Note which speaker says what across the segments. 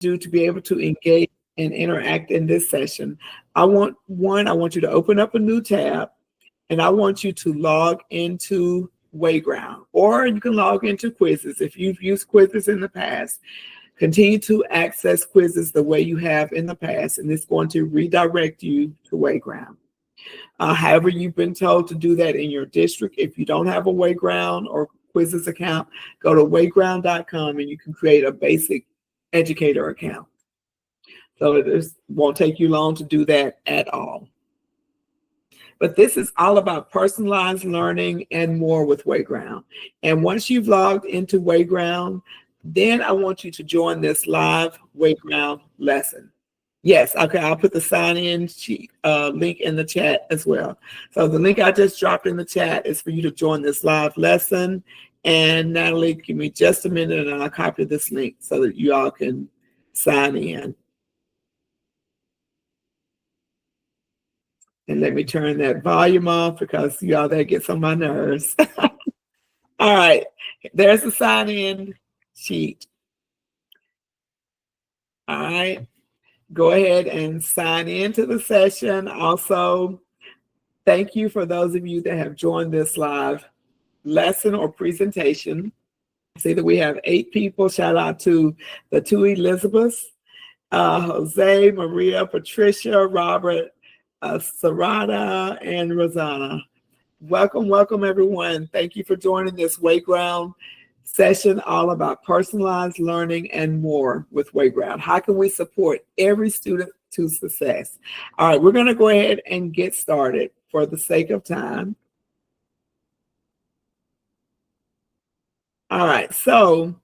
Speaker 1: do to be able to engage and interact in this session. I want you to open up a new tab, and I want you to log into Wayground, or you can log into Quizizz. If you've used Quizizz in the past, continue to access Quizizz the way you have in the past, and it's going to redirect you to Wayground. However, you've been told to do that in your district. If you don't have a Wayground or Quizizz account, go to wayground.com and you can create a basic educator account. So it won't take you long to do that at all. But this is all about personalized learning and more with Wayground. And once you've logged into Wayground, then I want you to join this live Wayground lesson. Yes, okay, I'll put the sign-in sheet link in the chat as well. So the link I just dropped in the chat is for you to join this live lesson. And Natalie, give me just a minute and I'll copy this link so that you all can sign in. And let me turn that volume off because y'all, that gets on my nerves. All right, there's the sign-in sheet. All right, go ahead and sign into the session. Also, thank you for those of you that have joined this live lesson or presentation. I see that we have 8 people. Shout out to the 2 Elizabeths, Jose, Maria, Patricia, Robert, Sarada, and Rosanna. Welcome, welcome everyone. Thank you for joining this Wayground session all about personalized learning and more with Wayground. How can we support every student to success? All right, we're gonna go ahead and get started for the sake of time. All right, so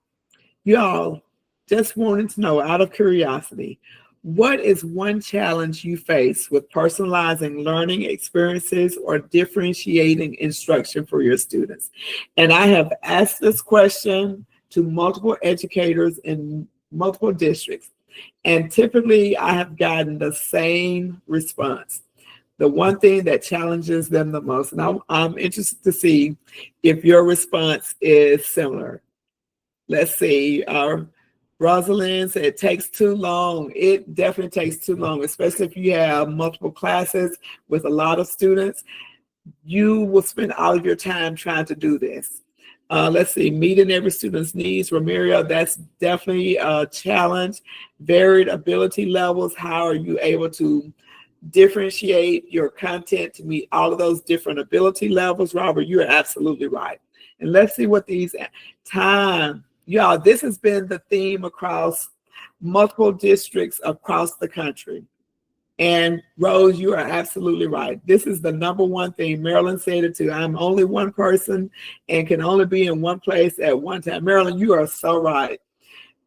Speaker 1: y'all, just wanted to know out of curiosity, what is one challenge you face with personalizing learning experiences or differentiating instruction for your students? And I have asked this question to multiple educators in multiple districts, and typically I have gotten the same response. The one thing that challenges them the most, and I'm interested to see if your response is similar. Let's see, Rosalind said it takes too long. It definitely takes too long, especially if you have multiple classes with a lot of students. You will spend all of your time trying to do this. Let's see, meeting every student's needs. Romerio, that's definitely a challenge. Varied ability levels. How are you able to differentiate your content to meet all of those different ability levels? Robert, you're absolutely right. And let's see what these time. Y'all, this has been the theme across multiple districts across the country. And Rose, you are absolutely right. This is the #1 thing. Marilyn said it too. I'm only one person and can only be in one place at one time. Marilyn, you are so right.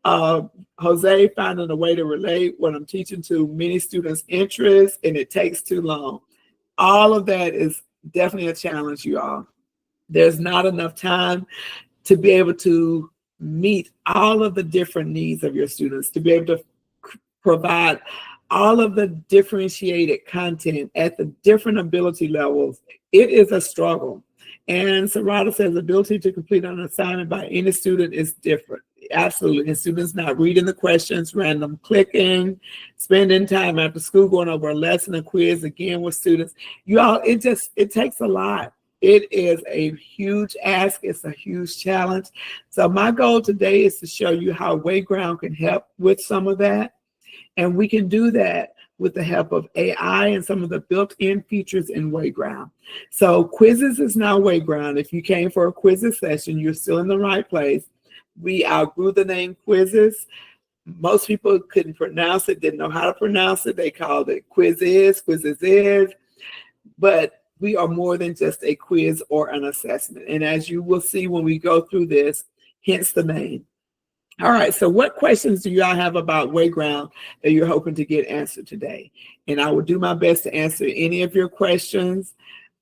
Speaker 1: Jose, finding a way to relate what I'm teaching to many students' interests, and it takes too long. All of that is definitely a challenge, you all. There's not enough time to be able to meet all of the different needs of your students, to be able to provide all of the differentiated content at the different ability levels. It is a struggle. And Sarada says ability to complete an assignment by any student is different. Absolutely. And students not reading the questions, random clicking, spending time after school going over a lesson, a quiz again with students. You all, it takes a lot. It is a huge ask. It's a huge challenge. So my goal today is to show you how Wayground can help with some of that. And we can do that with the help of AI and some of the built-in features in Wayground. So Quizizz is now Wayground. If you came for a Quizizz session, you're still in the right place. We outgrew the name Quizizz. Most people couldn't pronounce it, didn't know how to pronounce it. They called it Quizizz, Quizizz. But we are more than just a quiz or an assessment. And as you will see when we go through this, hence the name. All right, so what questions do y'all have about Wayground that you're hoping to get answered today? And I will do my best to answer any of your questions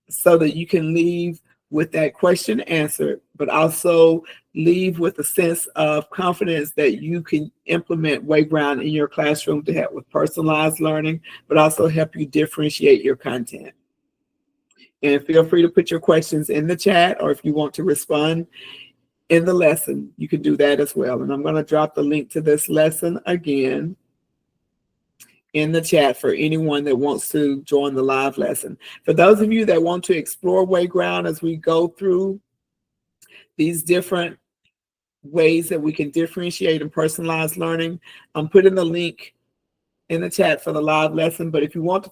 Speaker 1: so that you can leave with that question answered, but also leave with a sense of confidence that you can implement Wayground in your classroom to help with personalized learning, but also help you differentiate your content. And feel free to put your questions in the chat, or if you want to respond in the lesson. You can do that as well. And I'm going to drop the link to this lesson again in the chat for anyone that wants to join the live lesson. For those of you that want to explore Wayground as we go through these different ways that we can differentiate and personalize learning, I'm putting the link in the chat for the live lesson. But if you want to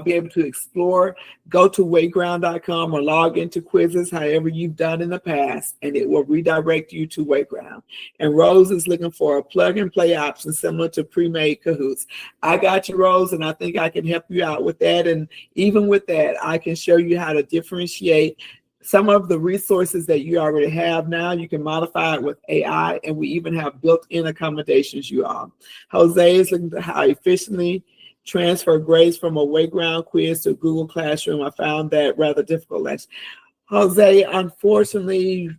Speaker 1: be able to explore, go to wayground.com or log into Quizizz, however you've done in the past, and it will redirect you to Wayground. And Rose is looking for a plug and play option similar to pre-made Kahoots. I got you, Rose, and I think I can help you out with that. And even with that, I can show you how to differentiate some of the resources that you already have. Now you can modify it with AI, and we even have built-in accommodations, you all. Jose is looking at how efficiently transfer grades from a Wayground quiz to Google Classroom. I found that rather difficult. Jose, unfortunately,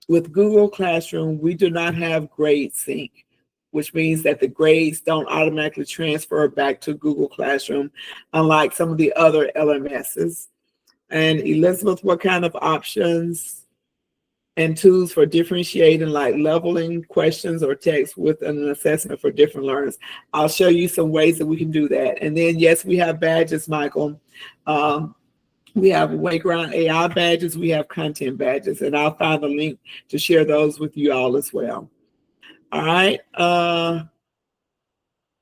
Speaker 1: with Google Classroom, we do not have grade sync, which means that the grades don't automatically transfer back to Google Classroom, unlike some of the other LMSs. And Elizabeth, what kind of options and tools for differentiating, like leveling questions or text with an assessment for different learners? I'll show you some ways that we can do that. And then, yes, we have badges, Michael. We have Wayground AI badges. We have content badges. And I'll find a link to share those with you all as well. All right.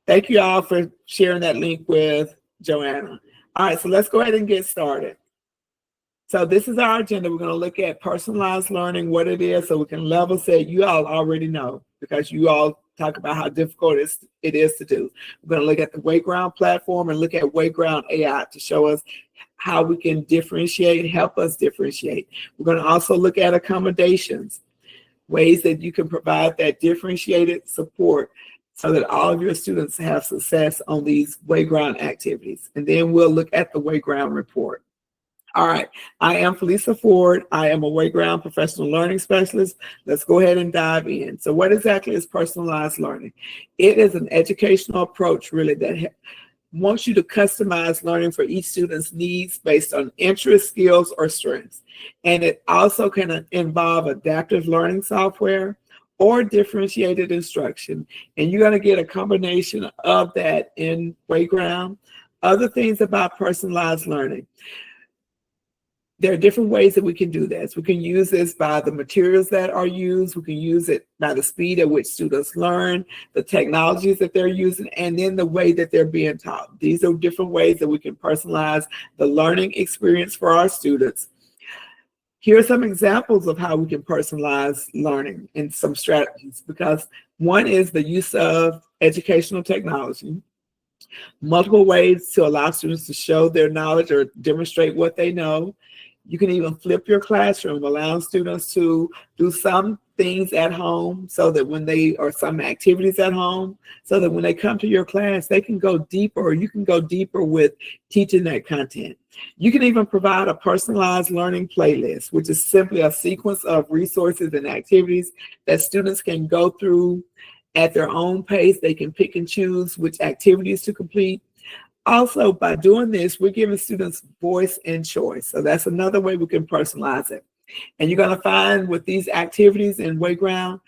Speaker 1: Thank you all for sharing that link with Joanna. All right, so let's go ahead and get started. So this is our agenda. We're going to look at personalized learning, what it is, so we can level set. You all already know because you all talk about how difficult it is to do. We're going to look at the Wayground platform and look at Wayground AI to show us how we can differentiate, help us differentiate. We're going to also look at accommodations, ways that you can provide that differentiated support so that all of your students have success on these Wayground activities. And then we'll look at the Wayground report. All right, I am Felisa Ford. I am a Wayground professional learning specialist. Let's go ahead and dive in. So what exactly is personalized learning? It is an educational approach really that wants you to customize learning for each student's needs based on interests, skills, or strengths. And it also can involve adaptive learning software or differentiated instruction. And you're going to get a combination of that in Wayground. Other things about personalized learning. There are different ways that we can do this. We can use this by the materials that are used. We can use it by the speed at which students learn, the technologies that they're using, and then the way that they're being taught. These are different ways that we can personalize the learning experience for our students. Here are some examples of how we can personalize learning and some strategies, because one is the use of educational technology. Multiple ways to allow students to show their knowledge or demonstrate what they know. You can even flip your classroom, allowing students to do some things at home so that when or some activities at home, so that when they come to your class, they can go deeper, or you can go deeper with teaching that content. You can even provide a personalized learning playlist, which is simply a sequence of resources and activities that students can go through at their own pace. They can pick and choose which activities to complete. Also, by doing this, we're giving students voice and choice. So that's another way we can personalize it. And you're going to find with these activities in Wayground,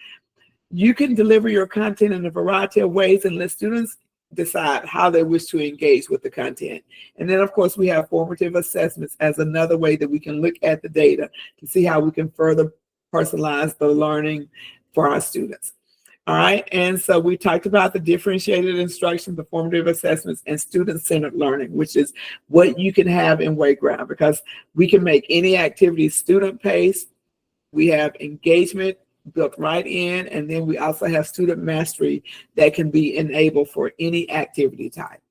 Speaker 1: you can deliver your content in a variety of ways and let students decide how they wish to engage with the content. And then, of course, we have formative assessments as another way that we can look at the data to see how we can further personalize the learning for our students. All right, and so we talked about the differentiated instruction, the formative assessments, and student-centered learning, which is what you can have in Wayground, because we can make any activity student-paced. We have engagement built right in, and then we also have student mastery that can be enabled for any activity type.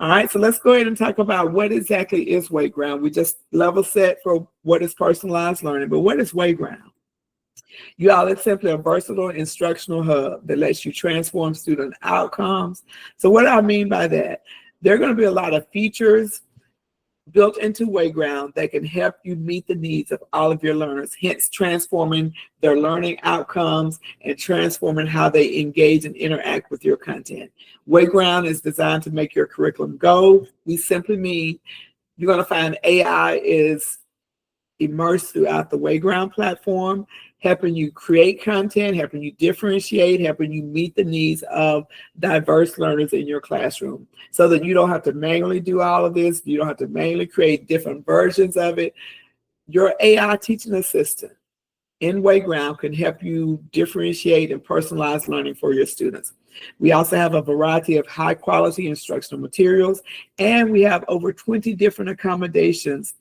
Speaker 1: All right, so let's go ahead and talk about what exactly is Wayground. We just level set for what is personalized learning, but what is Wayground? You all, it's simply a versatile instructional hub that lets you transform student outcomes. So what do I mean by that? There are going to be a lot of features built into Wayground that can help you meet the needs of all of your learners, hence transforming their learning outcomes and transforming how they engage and interact with your content. Wayground is designed to make your curriculum go. We simply mean you're going to find AI is immerse throughout the Wayground platform, helping you create content, helping you differentiate, helping you meet the needs of diverse learners in your classroom so that you don't have to manually do all of this. You don't have to manually create different versions of it. Your AI teaching assistant in Wayground can help you differentiate and personalize learning for your students. We also have a variety of high quality instructional materials, and we have over 20 different accommodations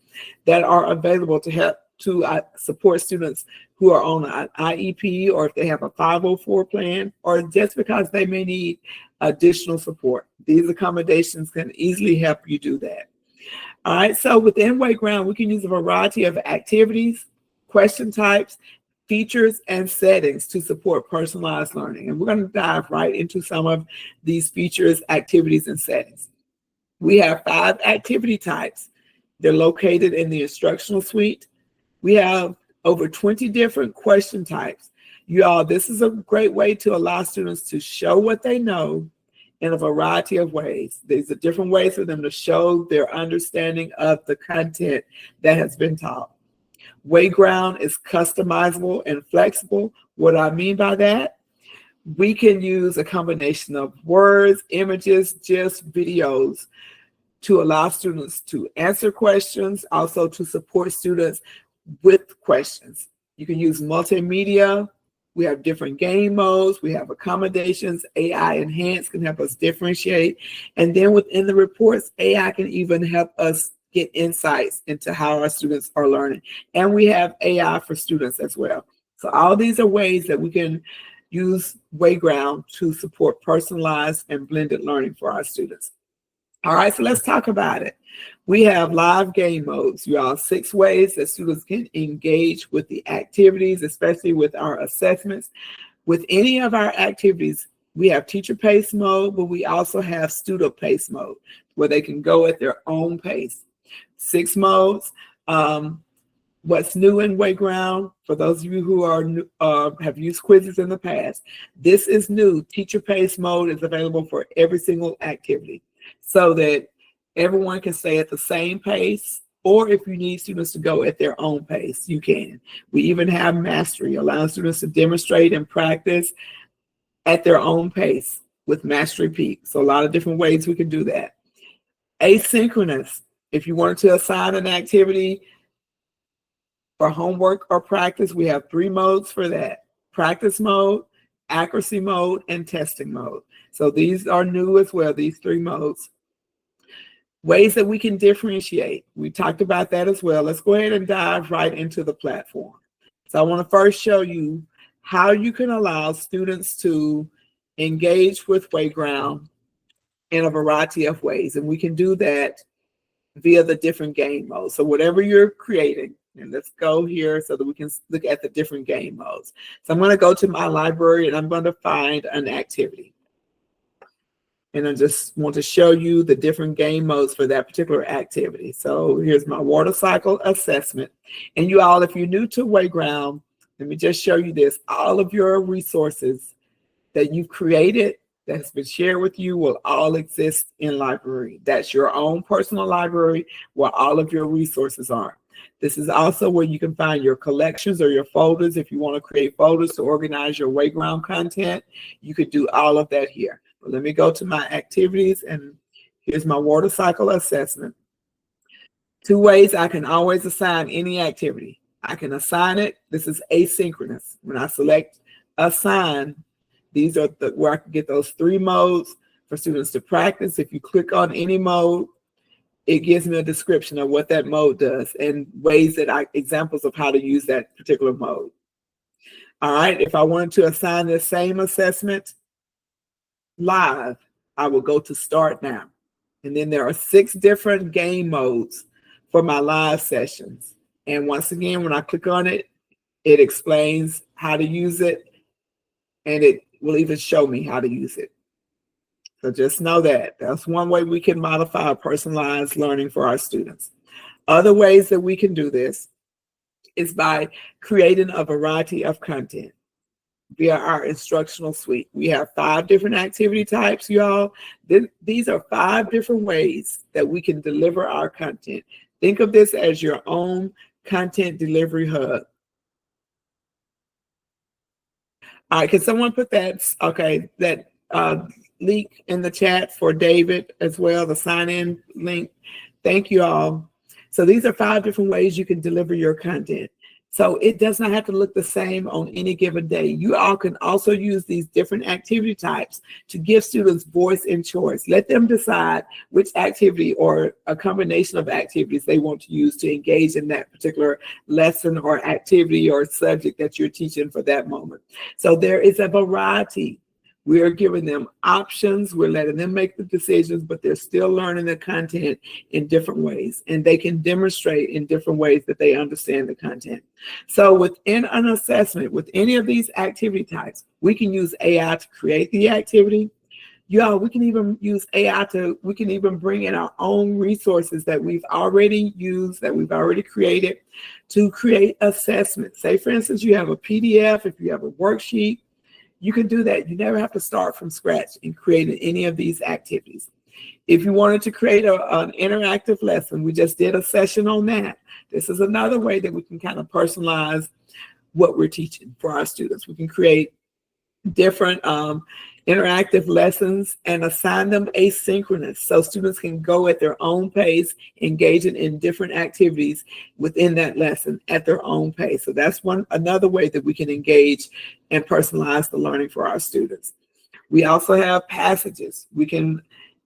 Speaker 1: that are available to help to support students who are on an IEP, or if they have a 504 plan, or just because they may need additional support. These accommodations can easily help you do that. All right, so within Wayground, we can use a variety of activities, question types, features, and settings to support personalized learning. And we're going to dive right into some of these features, activities, and settings. We have 5 activity types. They're located in the instructional suite. We have over 20 different question types. Y'all, this is a great way to allow students to show what they know in a variety of ways. These are different ways for them to show their understanding of the content that has been taught. Wayground is customizable and flexible. What I mean by that, we can use a combination of words, images, GIFs, videos to allow students to answer questions, also to support students with questions. You can use multimedia. We have different game modes. We have accommodations. AI Enhanced can help us differentiate. And then within the reports, AI can even help us get insights into how our students are learning. And we have AI for students as well. So all these are ways that we can use Wayground to support personalized and blended learning for our students. All right, so let's talk about it. We have live game modes, y'all. 6 ways that students can engage with the activities, especially with our assessments. With any of our activities, we have teacher pace mode, but we also have student pace mode where they can go at their own pace. 6 modes. What's new in Wayground, for those of you who are have used Quizizz in the past, this is new. Teacher pace mode is available for every single activity so that everyone can stay at the same pace, or if you need students to go at their own pace, you can. We even have mastery, allowing students to demonstrate and practice at their own pace with Mastery Peak. So a lot of different ways we can do that. Asynchronous, if you wanted to assign an activity for homework or practice, we have 3 modes for that: practice mode, accuracy mode, and testing mode. So these are new as well, these 3 modes. Ways that we can differentiate. We talked about that as well. Let's go ahead and dive right into the platform. So I want to first show you how you can allow students to engage with Wayground in a variety of ways. And we can do that via the different game modes. So whatever you're creating, and let's go here so that we can look at the different game modes. So I'm going to go to my library and I'm going to find an activity. And I just want to show you the different game modes for that particular activity. So here's my water cycle assessment. And you all, if you're new to Wayground, let me just show you this. All of your resources that you've created that has been shared with you will all exist in library. That's your own personal library where all of your resources are. This is also where you can find your collections or your folders. If you want to create folders to organize your Wayground content, you could do all of that here. But let me go to my activities, and here's my water cycle assessment. 2 ways I can always assign any activity. I can assign it. This is asynchronous. When I select assign, these are where I can get those 3 modes for students to practice. If you click on any mode, it gives me a description of what that mode does and ways that examples of how to use that particular mode. All right, if I wanted to assign the same assessment live, I will go to start now. And then there are 6 different game modes for my live sessions. And once again, when I click on it, it explains how to use it, and it will even show me how to use it. So just know that that's one way we can modify personalized learning for our students. Other ways that we can do this is by creating a variety of content via our instructional suite. We have 5 different activity types, y'all. These are 5 different ways that we can deliver our content. Think of this as your own content delivery hub. All right, can someone put that, okay, that link in the chat for David as well, the sign-in link? Thank you all. So these are 5 different ways you can deliver your content. So it does not have to look the same on any given day. You all can also use these different activity types to give students voice and choice. Let them decide which activity or a combination of activities they want to use to engage in that particular lesson or activity or subject that you're teaching for that moment. So there is a variety. We are giving them options. We're letting them make the decisions, but they're still learning the content in different ways. And they can demonstrate in different ways that they understand the content. So within an assessment, with any of these activity types, we can use AI to create the activity. Y'all, we can even use AI we can even bring in our own resources that we've already used, that we've already created to create assessments. Say, for instance, you have a PDF, if you have a worksheet, you can do that. You never have to start from scratch in creating any of these activities. If you wanted to create an interactive lesson, we just did a session on that. This is another way that we can kind of personalize what we're teaching for our students. We can create different interactive lessons and assign them asynchronous so students can go at their own pace, engaging in different activities within that lesson at their own pace. So that's another way that we can engage and personalize the learning for our students. We also have passages. We can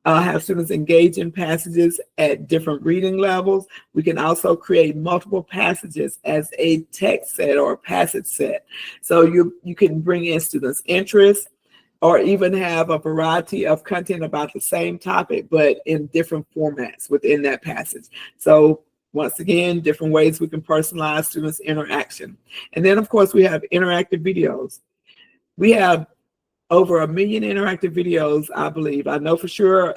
Speaker 1: have students engage in passages at different reading levels. We can also create multiple passages as a text set or a passage set. So you can bring in students' interest, or even have a variety of content about the same topic, but in different formats within that passage. So once again, different ways we can personalize students' interaction. And then, of course, we have interactive videos. We have over 1 million interactive videos, I believe. I know for sure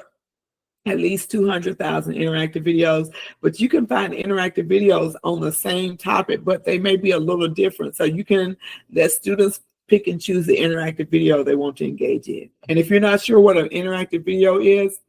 Speaker 1: at least 200,000 interactive videos, but you can find interactive videos on the same topic, but they may be a little different. So you can let students pick and choose the interactive video they want to engage in. And if you're not sure what an interactive video is,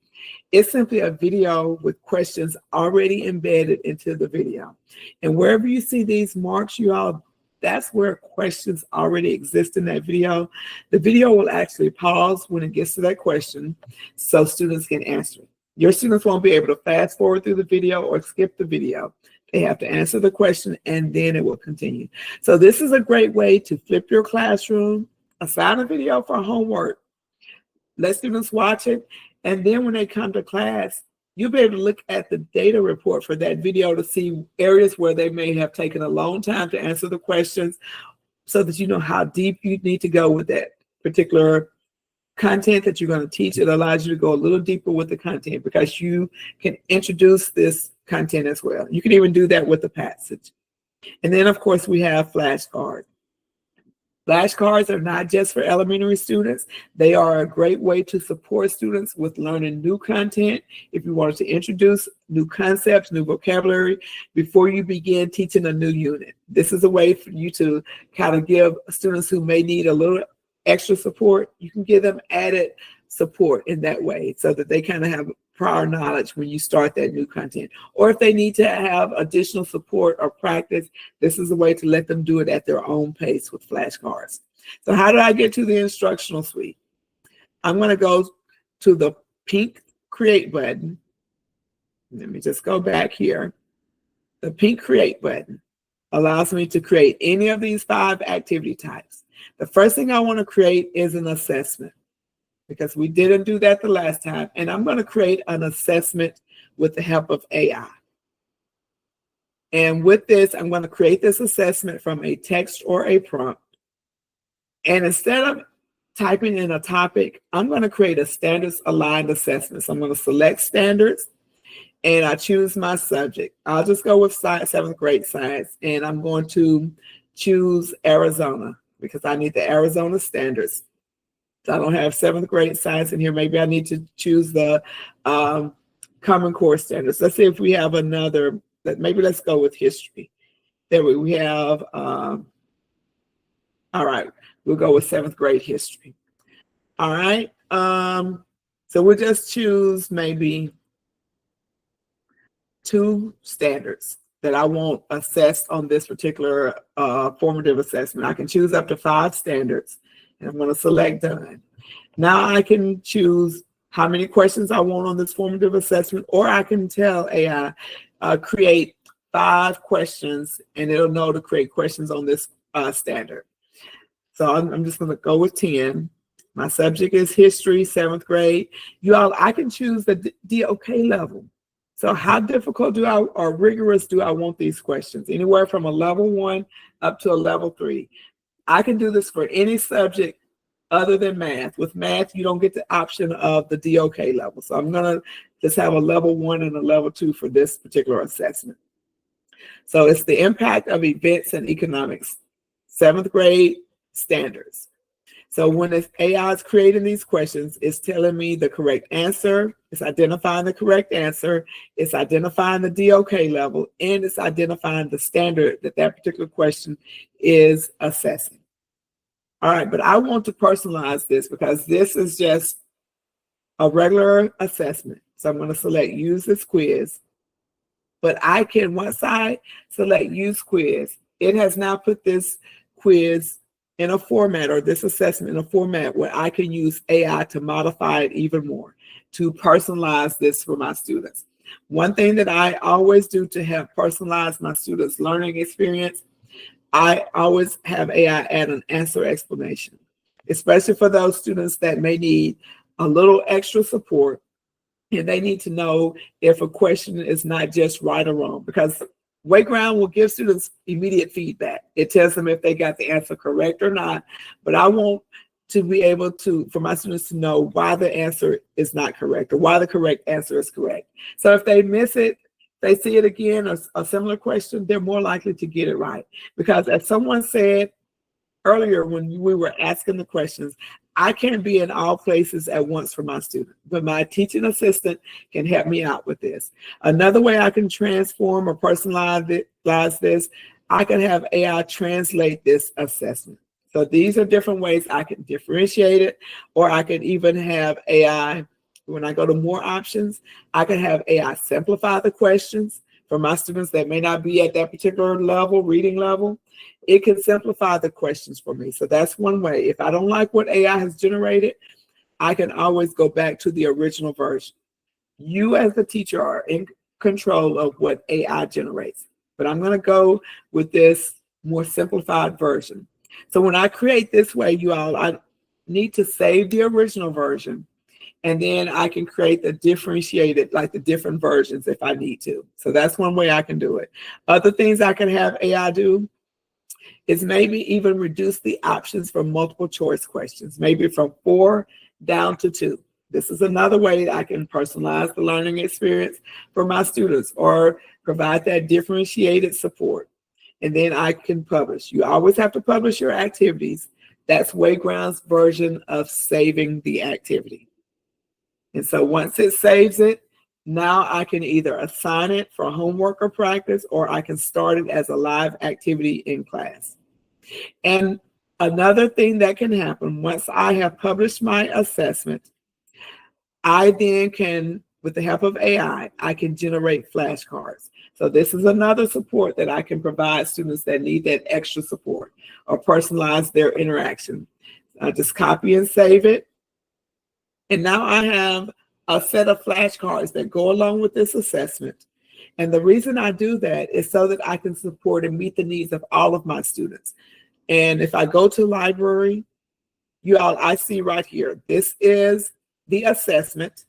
Speaker 1: it's simply a video with questions already embedded into the video. And wherever you see these marks, you all, that's where questions already exist in that video. The video will actually pause when it gets to that question so students can answer it. Your students won't be able to fast forward through the video or skip the video. They have to answer the question and then it will continue. So this is a great way to flip your classroom, assign a video for homework, let students watch it, and then when they come to class, you'll be able to look at the data report for that video to see areas where they may have taken a long time to answer the questions so that you know how deep you need to go with that particular content that you're going to teach. It allows you to go a little deeper with the content because you can introduce this content as well. You can even do that with the passage. And then, of course, we have flashcards. Flashcards are not just for elementary students. They are a great way to support students with learning new content. If you wanted to introduce new concepts, new vocabulary, before you begin teaching a new unit. This is a way for you to kind of give students who may need a little extra support, you can give them added support in that way so that they kind of have prior knowledge when you start that new content. Or if they need to have additional support or practice, this is a way to let them do it at their own pace with flashcards. So how do I get to the instructional suite? I'm going to go to the pink create button. Let me just go back here. The pink create button allows me to create any of these 5 activity types. The first thing I want to create is an assessment because we didn't do that the last time. And I'm going to create an assessment with the help of AI. And with this, I'm going to create this assessment from a text or a prompt. And instead of typing in a topic, I'm going to create a standards aligned assessment. So I'm going to select standards and I choose my subject. I'll just go with 7th grade science and I'm going to choose Arizona because I need the Arizona standards. So I don't have 7th grade science in here. Maybe I need to choose the Common Core standards. Let's see if we have another, maybe let's go with history. There we have, all right, we'll go with 7th grade history. All right, so we'll just choose maybe 2 standards. that I want assessed on this particular formative assessment. I can choose up to 5 standards, and I'm going to select done. Now I can choose how many questions I want on this formative assessment, or I can tell AI, create 5 questions, and it'll know to create questions on this standard. So I'm just going to go with 10. My subject is history, 7th grade. You all, I can choose the DOK level. So how difficult or rigorous do I want these questions? Anywhere from a level 1 up to a level 3. I can do this for any subject other than math. With math, you don't get the option of the DOK level. So I'm going to just have a level 1 and a level 2 for this particular assessment. So it's the impact of events and economics, 7th grade standards. So when this AI is creating these questions, it's telling me the correct answer, it's identifying the correct answer, it's identifying the DOK level, and it's identifying the standard that that particular question is assessing. All right, but I want to personalize this because this is just a regular assessment. So I'm going to select use this quiz. But I can, once I select use quiz, it has now put this quiz in a format, or this assessment in a format where I can use AI to modify it even more, to personalize this for my students. One thing that I always do to help personalize my students' learning experience, I always have AI add an answer explanation, especially for those students that may need a little extra support, and they need to know if a question is not just right or wrong, because Wayground will give students immediate feedback. It tells them if they got the answer correct or not, but I want to be able to, for my students to know why the answer is not correct or why the correct answer is correct. So if they miss it, they see it again, or a similar question, they're more likely to get it right. Because as someone said earlier when we were asking the questions, I can't be in all places at once for my student, but my teaching assistant can help me out with this. Another way I can transform or personalize this, I can have AI translate this assessment. So these are different ways I can differentiate it, or I can even have AI, when I go to more options, I can have AI simplify the questions for my students that may not be at that particular level, reading level. It can simplify the questions for me. So that's one way. If I don't like what AI has generated, I can always go back to the original version. You as the teacher are in control of what AI generates, but I'm going to go with this more simplified version. So when I create this way, you all, I need to save the original version, and then I can create the differentiated, like the different versions if I need to. So that's one way I can do it. Other things I can have AI do is maybe even reduce the options for multiple choice questions, maybe from 4 down to 2. This is another way that I can personalize the learning experience for my students, or provide that differentiated support. And then I can publish. You always have to publish your activities. That's Wayground's version of saving the activity. And so once it saves it, now I can either assign it for homework or practice, or I can start it as a live activity in class. And another thing that can happen, once I have published my assessment, I then can, with the help of AI, I can generate flashcards. So this is another support that I can provide students that need that extra support or personalize their interaction. I just copy and save it. And now I have a set of flashcards that go along with this assessment. And the reason I do that is so that I can support and meet the needs of all of my students. And if I go to library, you all, I see right here, this is the assessment.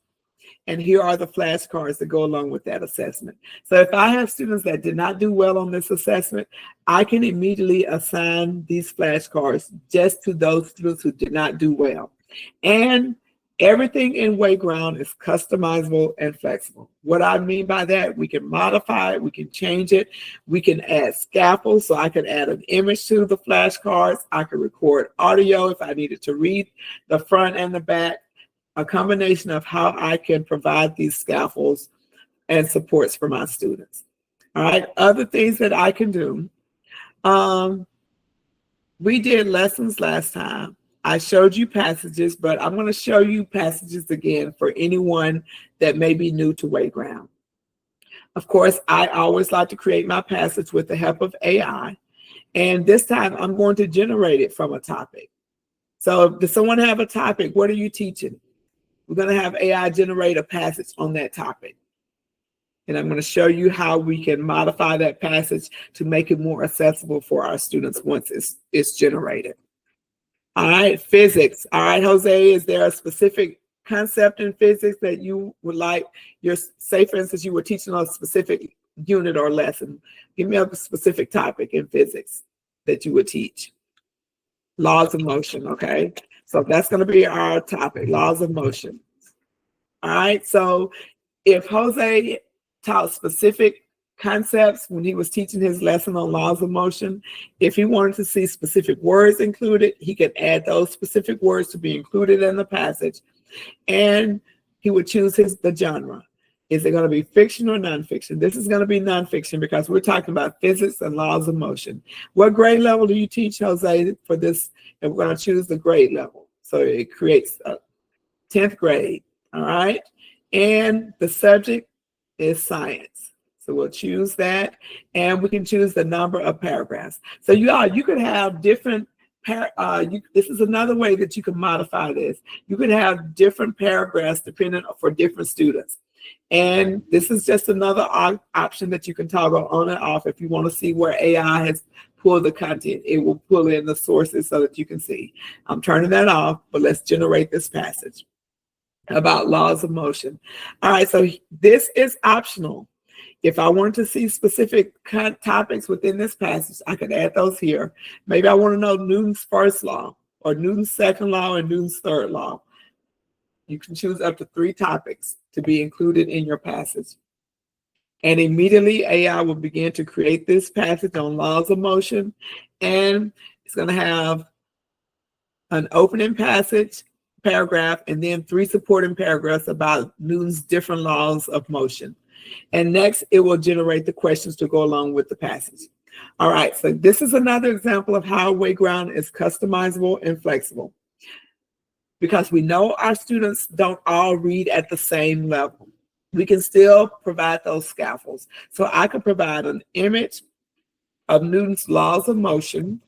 Speaker 1: And here are the flashcards that go along with that assessment. So if I have students that did not do well on this assessment, I can immediately assign these flashcards just to those students who did not do well. And everything in Wayground is customizable and flexible. What I mean by that, we can modify it, we can change it, we can add scaffolds, so I can add an image to the flashcards, I can record audio if I needed to read the front and the back, a combination of how I can provide these scaffolds and supports for my students. All right, other things that I can do. We did lessons last time. I showed you passages, but I'm going to show you passages again for anyone that may be new to Wayground. Of course, I always like to create my passage with the help of AI. And this time I'm going to generate it from a topic. So does someone have a topic? What are you teaching? We're going to have AI generate a passage on that topic. And I'm going to show you how we can modify that passage to make it more accessible for our students once it's generated. All right, physics. All right, Jose, is there a specific concept in physics that you would like say for instance, you were teaching a specific unit or lesson? Give me a specific topic in physics that you would teach. Laws of motion, okay? So that's going to be our topic, laws of motion. All right, so if Jose taught specific concepts when he was teaching his lesson on laws of motion, if he wanted to see specific words included, he could add those specific words to be included in the passage, and he would choose the genre. Is it going to be fiction or nonfiction? This is going to be nonfiction because we're talking about physics and laws of motion. What grade level do you teach, Jose, for this? And we're going to choose the grade level. So it creates a 10th grade, all right? And the subject is science. So we'll choose that, and we can choose the number of paragraphs. So you could have different, this is another way that you can modify this. You could have different paragraphs depending for different students. And this is just another option that you can toggle on and off if you want to see where AI has pulled the content. It will pull in the sources so that you can see. I'm turning that off, but let's generate this passage about laws of motion. All right, so this is optional. If I wanted to see specific topics within this passage, I could add those here. Maybe I want to know Newton's first law or Newton's second law and Newton's third law. You can choose up to 3 topics to be included in your passage. And immediately AI will begin to create this passage on laws of motion. And it's going to have an opening passage, paragraph, and then 3 supporting paragraphs about Newton's different laws of motion. And next, it will generate the questions to go along with the passage. All right, so this is another example of how Wayground is customizable and flexible, because we know our students don't all read at the same level. We can still provide those scaffolds. So I could provide an image of Newton's laws of motion.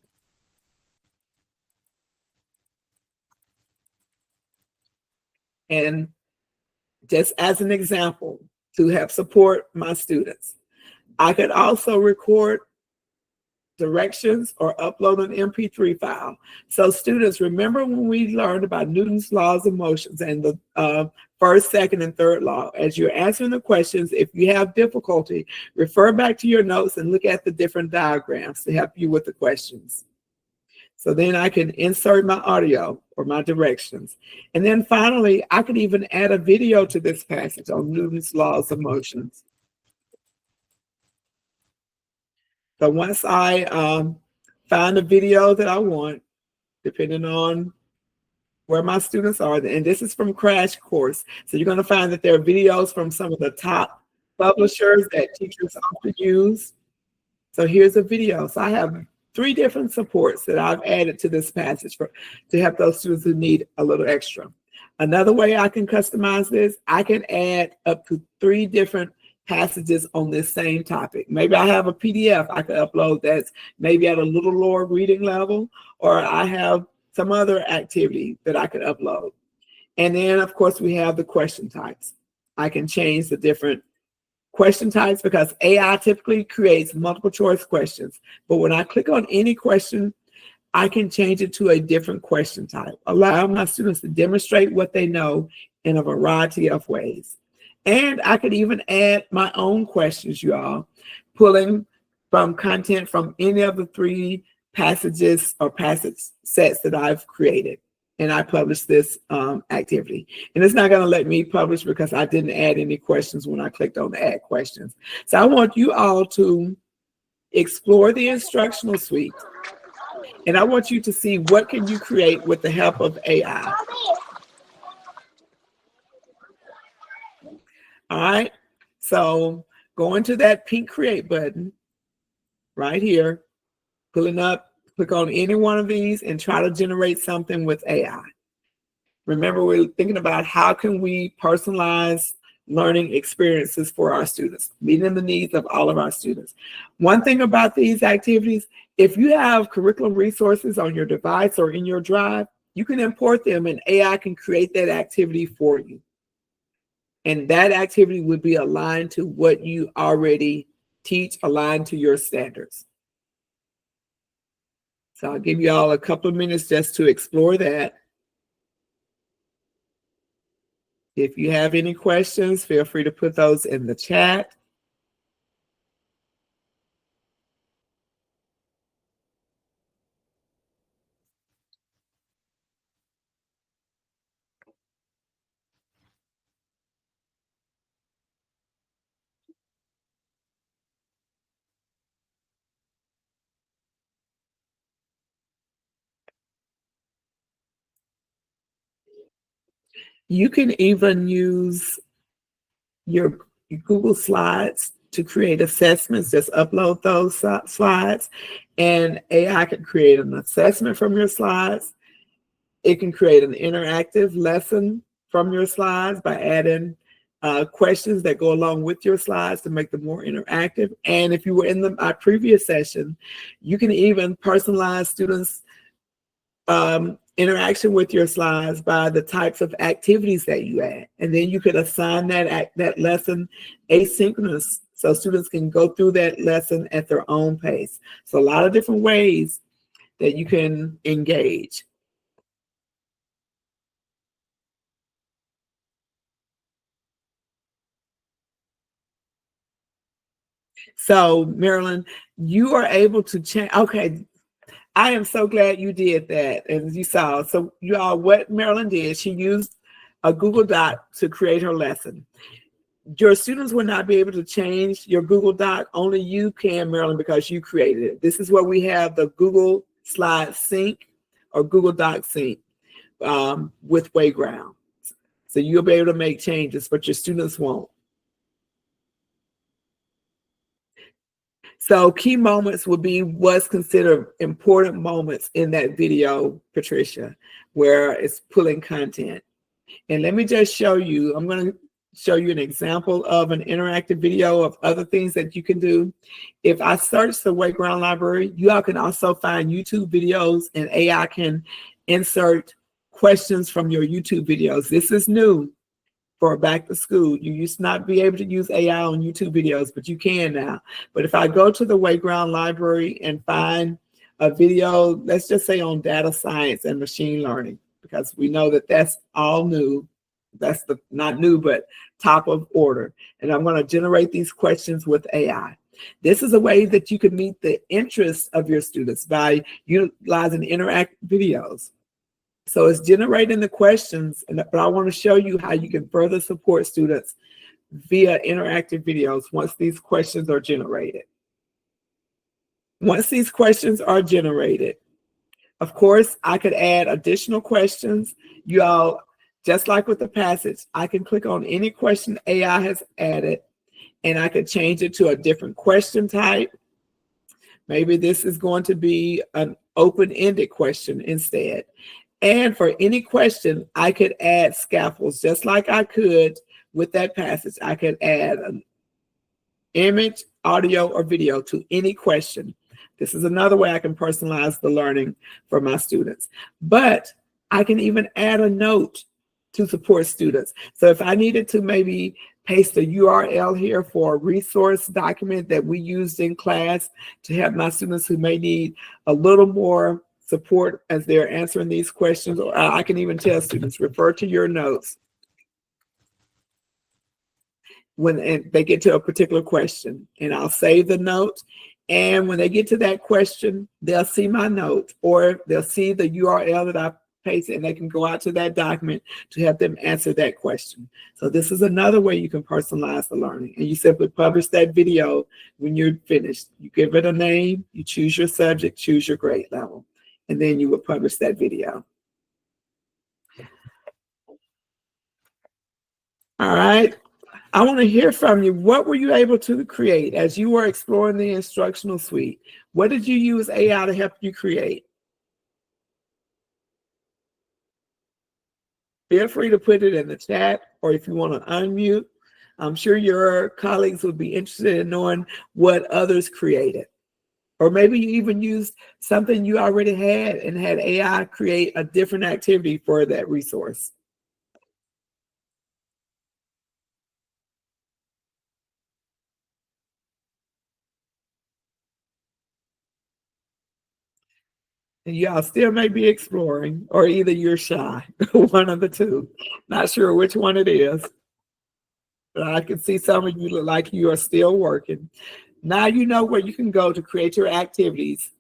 Speaker 1: And just as an example, to help support my students, I could also record directions or upload an MP3 file. So students, remember when we learned about Newton's laws of motions and the first, second, and third law? As you're answering the questions, if you have difficulty, refer back to your notes and look at the different diagrams to help you with the questions. So then I can insert my audio or my directions. And then finally, I could even add a video to this passage on Newton's laws of motions. So once I find a video that I want, depending on where my students are, and this is from Crash Course, so you're going to find that there are videos from some of the top publishers that teachers often use. So here's a video. So I have 3 different supports that I've added to this passage to help those students who need a little extra. Another way I can customize this, I can add up to 3 different passages on this same topic. Maybe I have a PDF I could upload that's maybe at a little lower reading level, or I have some other activity that I could upload. And then of course we have the question types. I can change the different question types because AI typically creates multiple choice questions. But when I click on any question, I can change it to a different question type, allow my students to demonstrate what they know in a variety of ways. And I could even add my own questions, y'all, pulling from content from any of the 3 passages or passage sets that I've created. And I publish this activity. And it's not going to let me publish because I didn't add any questions when I clicked on the add questions. So I want you all to explore the instructional suite. And I want you to see what can you create with the help of AI. All right, so go into that pink create button right here, pulling up, click on any one of these and try to generate something with AI. Remember, we're thinking about how can we personalize learning experiences for our students, meeting the needs of all of our students. One thing about these activities, if you have curriculum resources on your device or in your drive, you can import them and AI can create that activity for you. And that activity would be aligned to what you already teach, aligned to your standards. So I'll give you all a couple of minutes just to explore that. If you have any questions, feel free to put those in the chat. You can even use your Google Slides to create assessments. Just upload those slides, and AI can create an assessment from your slides. It can create an interactive lesson from your slides by adding questions that go along with your slides to make them more interactive. And if you were in our previous session, you can even personalize students' interaction with your slides by the types of activities that you add. And then you could assign that lesson asynchronous so students can go through that lesson at their own pace. So a lot of different ways that you can engage. So Marilyn, you are able to change. Okay, I am so glad you did that. And you saw, so you all, what Marilyn did, she used a Google Doc to create her lesson. Your students will not be able to change your Google Doc. Only you can, Marilyn, because you created it. This is where we have the Google Slide Sync or Google Doc Sync with Wayground. So you'll be able to make changes, but your students won't. So key moments will be what's considered important moments in that video, Patricia, where it's pulling content. And let me just show you, I'm going to show you an example of an interactive video of other things that you can do. If I search the Wayground library, you all can also find YouTube videos, and AI can insert questions from your YouTube videos. This is new for back to school. You used to not be able to use AI on YouTube videos, but you can now. But if I go to the Wayground library and find a video, let's just say on data science and machine learning, because we know that that's all new. That's not new, but top of order. And I'm going to generate these questions with AI. This is a way that you can meet the interests of your students by utilizing interactive videos. So it's generating the questions, but I want to show you how you can further support students via interactive videos once these questions are generated. Once these questions are generated, of course, I could add additional questions. You all, just like with the passage, I can click on any question AI has added, and I could change it to a different question type. Maybe this is going to be an open-ended question instead. And for any question, I could add scaffolds, just like I could with that passage. I could add an image, audio, or video to any question. This is another way I can personalize the learning for my students. But I can even add a note to support students. So if I needed to maybe paste a URL here for a resource document that we used in class to help my students who may need a little more support as they're answering these questions, or I can even tell students, refer to your notes when they get to a particular question, and I'll save the note. And when they get to that question, they'll see my note, or they'll see the URL that I pasted, and they can go out to that document to help them answer that question. So this is another way you can personalize the learning. And you simply publish that video when you're finished. You give it a name, you choose your subject, choose your grade level, and then you will publish that video. All right. I want to hear from you. What were you able to create as you were exploring the instructional suite? What did you use AI to help you create? Feel free to put it in the chat, or if you want to unmute, I'm sure your colleagues would be interested in knowing what others created. Or maybe you even used something you already had and had AI create a different activity for that resource. And y'all still may be exploring, or either you're shy, one of the two. Not sure which one it is, but I can see some of you look like you are still working. Now you know where you can go to create your activities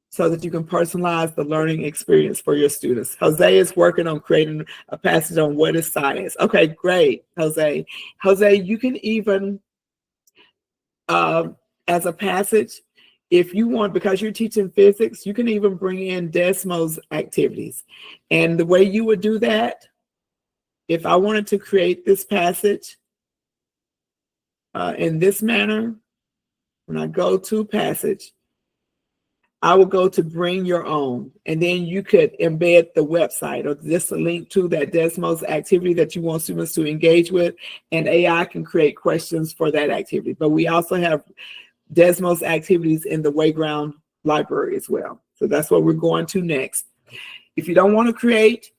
Speaker 1: so that you can personalize the learning experience for your students. Jose is working on creating a passage on what is science. Okay, great, Jose. Jose, you can even, as a passage, if you want, because you're teaching physics, you can even bring in Desmos activities. And the way you would do that, if I wanted to create this passage in this manner, when I go to passage, I will go to bring your own, and then you could embed the website or just a link to that Desmos activity that you want students to engage with, and AI can create questions for that activity. But we also have Desmos activities in the Wayground library as well. So that's what we're going to next. If you don't want to create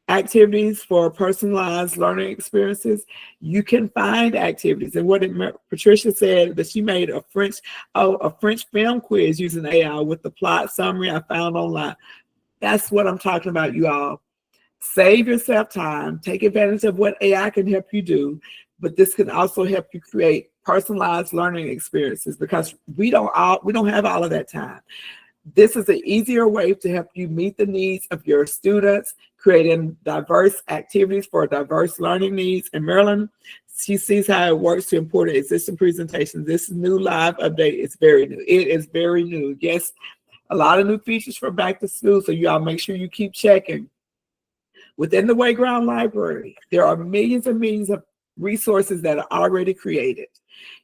Speaker 1: activities for personalized learning experiences, you can find activities. And what Patricia said, that she made a French film quiz using AI with the plot summary I found online. That's what I'm talking about, you all. Save yourself time, take advantage of what AI can help you do, but this can also help you create personalized learning experiences, because we don't have all of that time. This is an easier way to help you meet the needs of your students, creating diverse activities for diverse learning needs. And Marilyn, she sees how it works to import existing presentations. This new live update is very new. It is very new. Yes, a lot of new features for back to school, so y'all make sure you keep checking. Within the Wayground library, there are millions and millions of resources that are already created.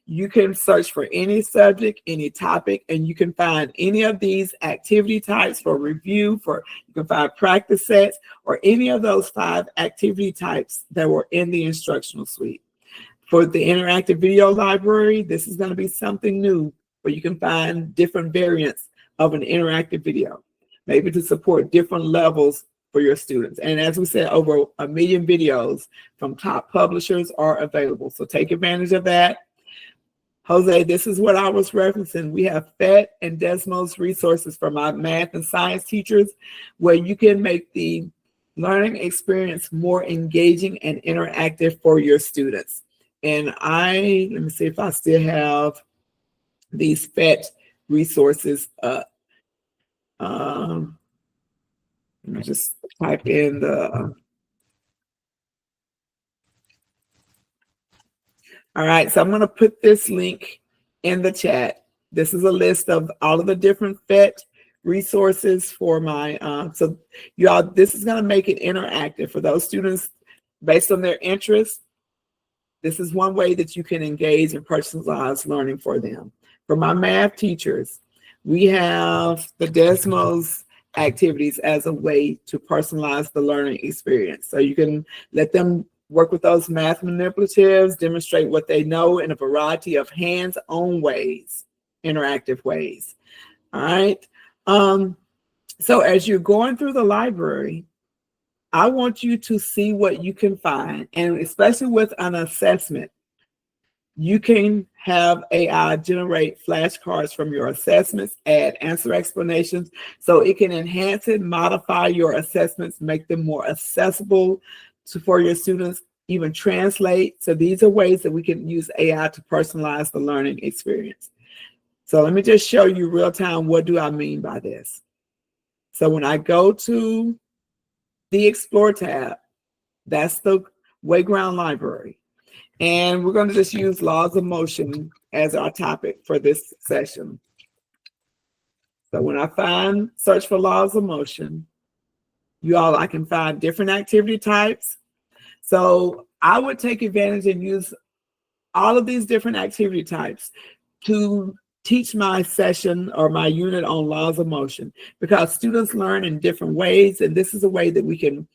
Speaker 1: You can search for any subject, any topic, and you can find any of these activity types for review. You can find practice sets or any of those 5 activity types that were in the instructional suite. For the interactive video library, this is going to be something new where you can find different variants of an interactive video, maybe to support different levels for your students. And as we said, over 1 million videos from top publishers are available. So take advantage of that. Jose, this is what I was referencing. We have PhET and Desmos resources for my math and science teachers, where you can make the learning experience more engaging and interactive for your students. And let me see if I still have these PhET resources up. Let me just type in all right, so I'm going to put this link in the chat. This is a list of all of the different PhET resources for my, so y'all, this is going to make it interactive for those students based on their interests. This is one way that you can engage in personalized learning for them. For my math teachers, we have the Desmos activities as a way to personalize the learning experience. So you can let them work with those math manipulatives, demonstrate what they know in a variety of hands-on ways, interactive ways. All right. So as you're going through the library, I want you to see what you can find, and especially with an assessment, you can have AI generate flashcards from your assessments, add answer explanations, so it can enhance it, modify your assessments, make them more accessible for your students, even translate. So these are ways that we can use AI to personalize the learning experience. So let me just show you real time, what do I mean by this? So when I go to the Explore tab, that's the Wayground library. And we're going to just use laws of motion as our topic for this session. So when I search for laws of motion, I can find different activity types. So I would take advantage and use all of these different activity types to teach my session or my unit on laws of motion, because students learn in different ways. And this is a way that we can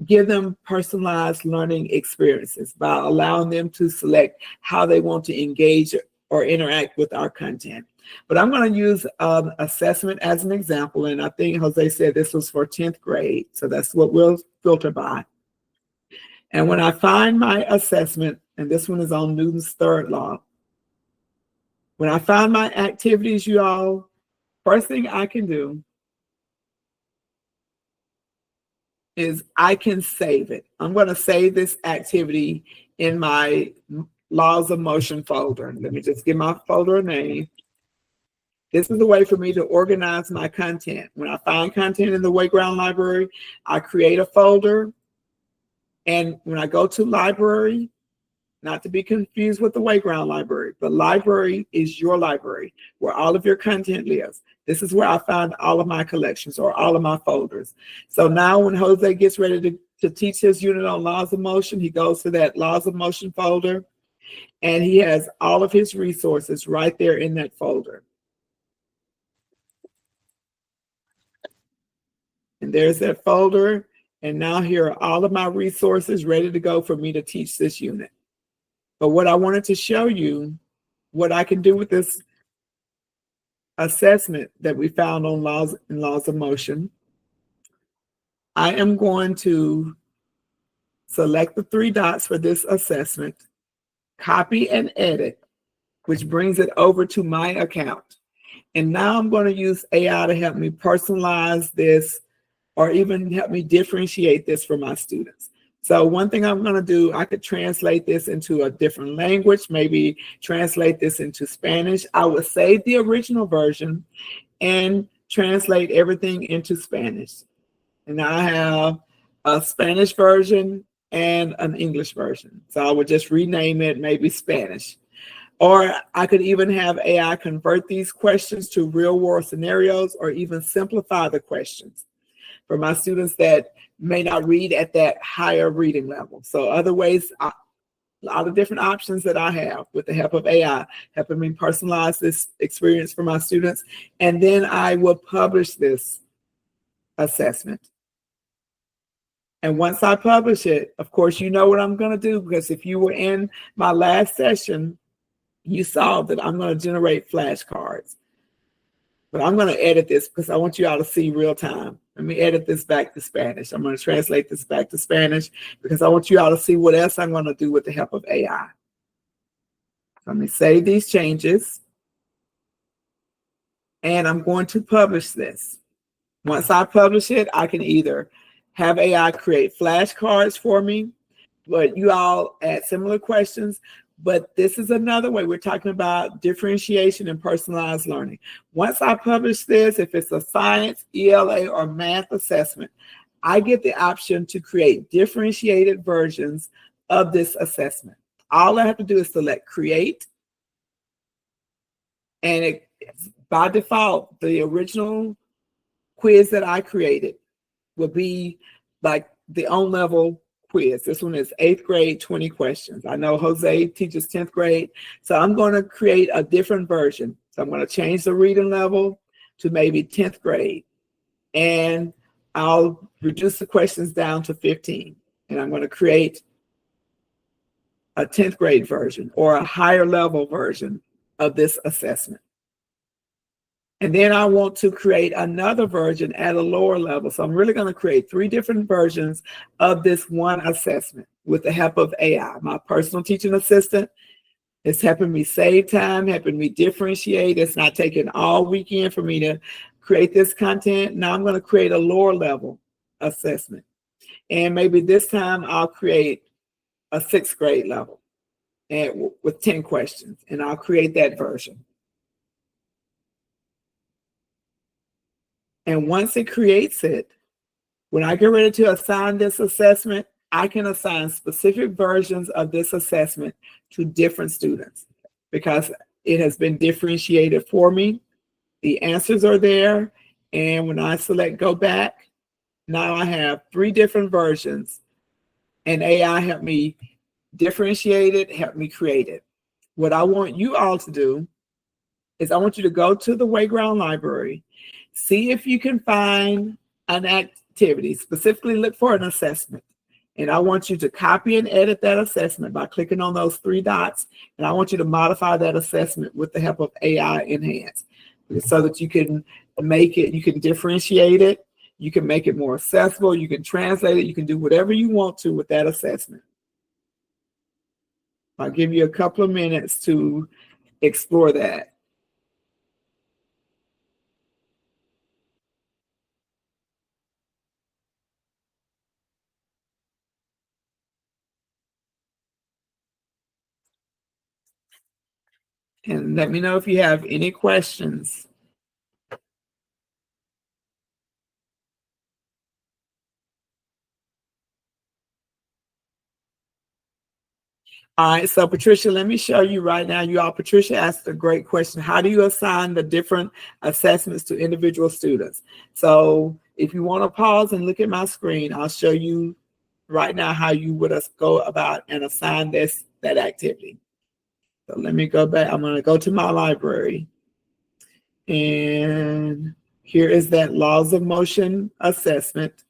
Speaker 1: give them personalized learning experiences by allowing them to select how they want to engage or interact with our content. But I'm going to use assessment as an example, and I think Jose said this was for 10th grade, so that's what we'll filter by. And when I find my assessment, and this one is on Newton's third law, when I find my activities, you all, first thing I can do is I can save it. I'm going to save this activity in my laws of motion folder. Let me just give my folder a name. This is a way for me to organize my content. When I find content in the Wayground library, I create a folder. And when I go to library, not to be confused with the Wayground library, but library is your library where all of your content lives. This is where I find all of my collections or all of my folders. So now when Jose gets ready to teach his unit on laws of motion, he goes to that laws of motion folder and he has all of his resources right there in that folder. And there's that folder. And now here are all of my resources ready to go for me to teach this unit. But what I wanted to show you, what I can do with this assessment that we found on laws and laws of motion, I am going to select the 3 dots for this assessment, copy and edit, which brings it over to my account. And now I'm going to use AI to help me personalize this or even help me differentiate this for my students. So one thing I'm going to do, I could translate this into a different language, maybe translate this into Spanish. I would save the original version and translate everything into Spanish. And I have a Spanish version and an English version. So I would just rename it maybe Spanish. Or I could even have AI convert these questions to real world scenarios or even simplify the questions for my students that may not read at that higher reading level. So other ways, a lot of different options that I have with the help of AI, helping me personalize this experience for my students. And then I will publish this assessment. And once I publish it, of course, you know what I'm going to do, because if you were in my last session, you saw that I'm going to generate flashcards. But I'm going to edit this because I want you all to see real time. Let me edit this back to Spanish. I'm going to translate this back to Spanish because I want you all to see what else I'm going to do with the help of AI. Let me save these changes. And I'm going to publish this. Once I publish it, I can either have AI create flashcards for me, but you all add similar questions. But this is another way. We're talking about differentiation and personalized learning. Once I publish this, if it's a science, ELA, or math assessment, I get the option to create differentiated versions of this assessment. All I have to do is select create. And by default, the original quiz that I created will be like the on-level quiz. This one is 8th grade, 20 questions. I know Jose teaches 10th grade, so I'm going to create a different version. So I'm going to change the reading level to maybe 10th grade, and I'll reduce the questions down to 15. And I'm going to create a 10th grade version or a higher level version of this assessment. And then I want to create another version at a lower level. So I'm really going to create 3 different versions of this one assessment with the help of AI. My personal teaching assistant is helping me save time, helping me differentiate. It's not taking all weekend for me to create this content. Now I'm going to create a lower level assessment. And maybe this time I'll create a 6th grade level and with 10 questions, and I'll create that version. And once it creates it, when I get ready to assign this assessment, I can assign specific versions of this assessment to different students because it has been differentiated for me. The answers are there. And when I select go back, now I have 3 different versions, and AI helped me differentiate it, helped me create it. What I want you all to do is I want you to go to the Wayground library, see if you can find activity. Specifically look for an assessment. And I want you to copy and edit that assessment by clicking on those three dots. And I want you to modify that assessment with the help of AI Enhance so that you can make it, you can differentiate it, you can make it more accessible, you can translate it, you can do whatever you want to with that assessment. I'll give you a couple of minutes to explore that. And let me know if you have any questions. All right, so Patricia, let me show you right now. You all, Patricia asked a great question. How do you assign the different assessments to individual students? So if you want to pause and look at my screen, I'll show you right now how you would go about and assign that activity. So let me go back. I'm going to go to my library. And here is that laws of motion assessment